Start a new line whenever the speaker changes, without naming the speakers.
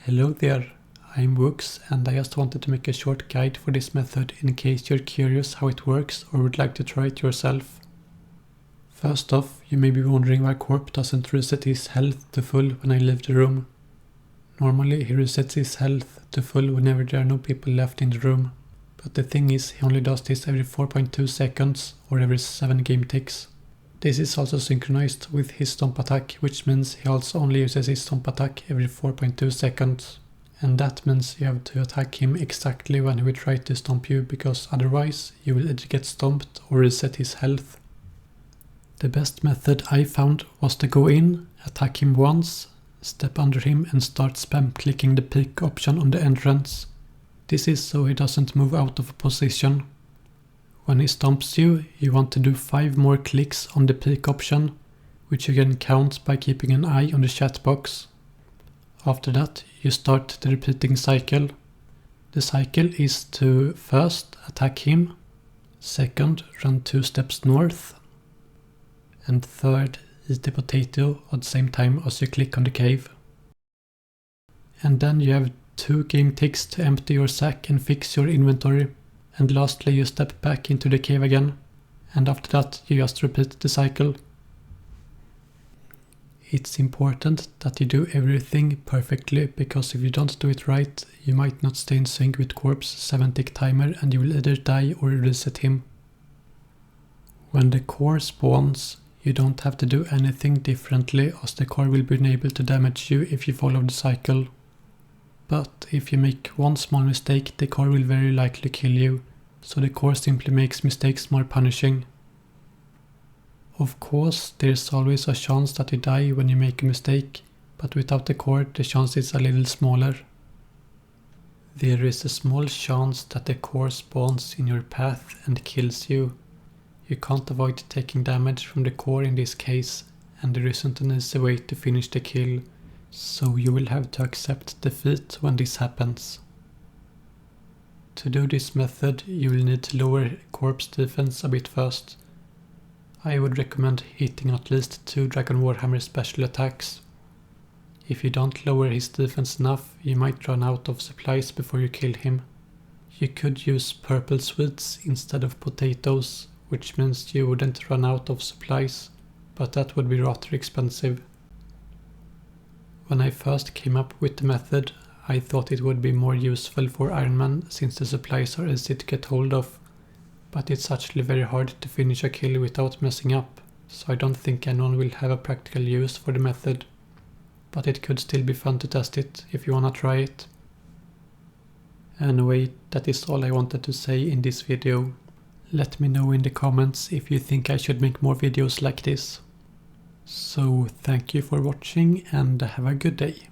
Hello there, I'm Wooks and I just wanted to make a short guide for this method in case you're curious how it works or would like to try it yourself. First off, you may be wondering why Corp doesn't reset his health to full when I leave the room. Normally he resets his health to full whenever there are no people left in the room, but the thing is he only does this every 4.2 seconds or every 7 game ticks. This is also synchronized with his stomp attack, which means he also only uses his stomp attack every 4.2 seconds. And that means you have to attack him exactly when he will try to stomp you, because otherwise you will either get stomped or reset his health. The best method I found was to go in, attack him once, step under him and start spam clicking the peek option on the entrance. This is so he doesn't move out of position. When he stomps you, you want to do 5 more clicks on the peek option, which you can count by keeping an eye on the chat box. After that, you start the repeating cycle. The cycle is to first attack him, second run 2 steps north, and third eat the potato at the same time as you click on the cave. And then you have 2 game ticks to empty your sack and fix your inventory. And lastly you step back into the cave again, and after that you just repeat the cycle. It's important that you do everything perfectly, because if you don't do it right, you might not stay in sync with Corp's 7-tick timer and you will either die or reset him. When the core spawns, you don't have to do anything differently, as the core will be unable to damage you if you follow the cycle. But if you make one small mistake, the core will very likely kill you, so the core simply makes mistakes more punishing. Of course, there's always a chance that you die when you make a mistake, but without the core the chance is a little smaller. There is a small chance that the core spawns in your path and kills you. You can't avoid taking damage from the core in this case, and there isn't an easy way to finish the kill, so you will have to accept defeat when this happens. To do this method, you will need to lower Corp's defense a bit first. I would recommend hitting at least 2 Dragon Warhammer special attacks. If you don't lower his defense enough, you might run out of supplies before you kill him. You could use purple sweets instead of potatoes, which means you wouldn't run out of supplies, but that would be rather expensive. When I first came up with the method, I thought it would be more useful for Iron Man since the supplies are easy to get hold of, but it's actually very hard to finish a kill without messing up, so I don't think anyone will have a practical use for the method, but it could still be fun to test it if you wanna try it. Anyway, that is all I wanted to say in this video. Let me know in the comments if you think I should make more videos like this. So thank you for watching and have a good day.